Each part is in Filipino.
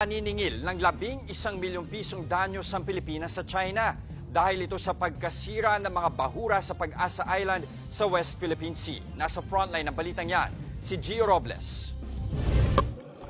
Naniningil ng 11 milyong pisong danyo sa Pilipinas sa China dahil ito sa pagkasira ng mga bahura sa Pag-asa Island sa West Philippine Sea. Nasa frontline ng balitang yan, si Gio Robles.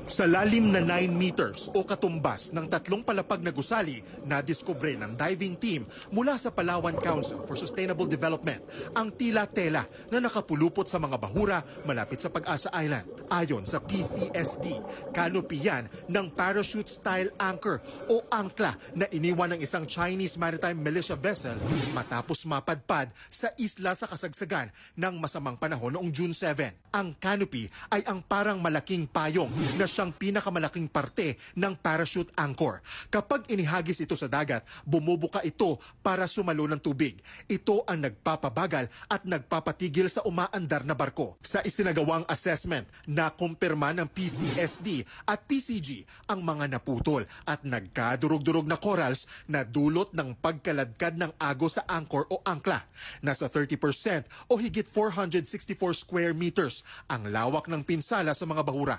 Sa lalim na 9 meters o katumbas ng 3 palapag na gusali, nadiskubre ng diving team mula sa Palawan Council for Sustainable Development ang tila-tela na nakapulupot sa mga bahura malapit sa Pag-asa Island. Ayon sa PCSD, canopy yan ng parachute-style anchor o angkla na iniwan ng isang Chinese maritime militia vessel matapos mapadpad sa isla sa kasagsagan ng masamang panahon noong June 7. Ang canopy ay ang parang malaking payong na siyang pinakamalaking parte ng parachute anchor. Kapag inihagis ito sa dagat, bumubuka ito para sumalo ng tubig. Ito ang nagpapabagal at nagpapatigil sa umaandar na barko. Sa isinagawang assessment, nakumpirma ng PCSD at PCG ang mga naputol at nagkadurog-durog na corals na dulot ng pagkaladkad ng agos sa anchor o angkla. Nasa 30% o higit 464 square meters ang lawak ng pinsala sa mga bahura.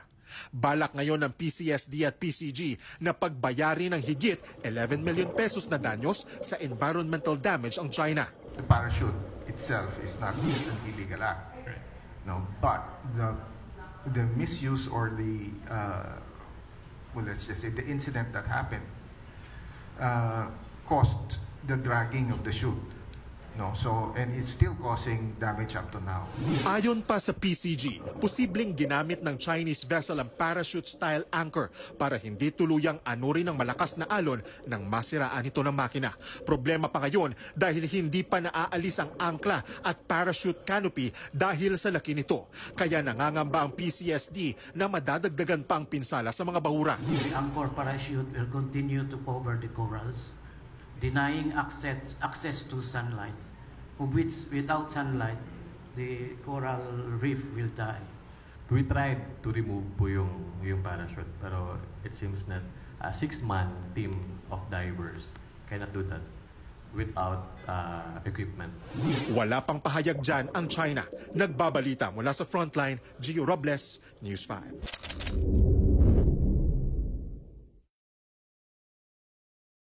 Balak ngayon ng PCSD at PCG na pagbayari ng higit 11 million pesos na danyos sa environmental damage ang China. The parachute itself is not an illegal act, no, but the misuse or the well, let's just say the incident that happened caused the dragging of the chute. No, so and it's still causing damage up to now. Ayon pa sa PCG, posibleng ginamit ng Chinese vessel ang parachute-style anchor para hindi tuluyang anurin ng malakas na alon nang masiraan ito ng makina. Problema pa ngayon dahil hindi pa naaalis ang angkla at parachute canopy dahil sa laki nito. Kaya nangangamba ang PCSD na madadagdagan pa ang pinsala sa mga bahura. The anchor parachute will continue to cover the corals, denying access to sunlight, of which without sunlight, the coral reef will die. We tried to remove po yung parachute, pero it seems that a 6-man team of divers cannot do that without equipment. Wala pang pahayag dyan ang China. Nagbabalita mula sa frontline, Gio Robles, News 5.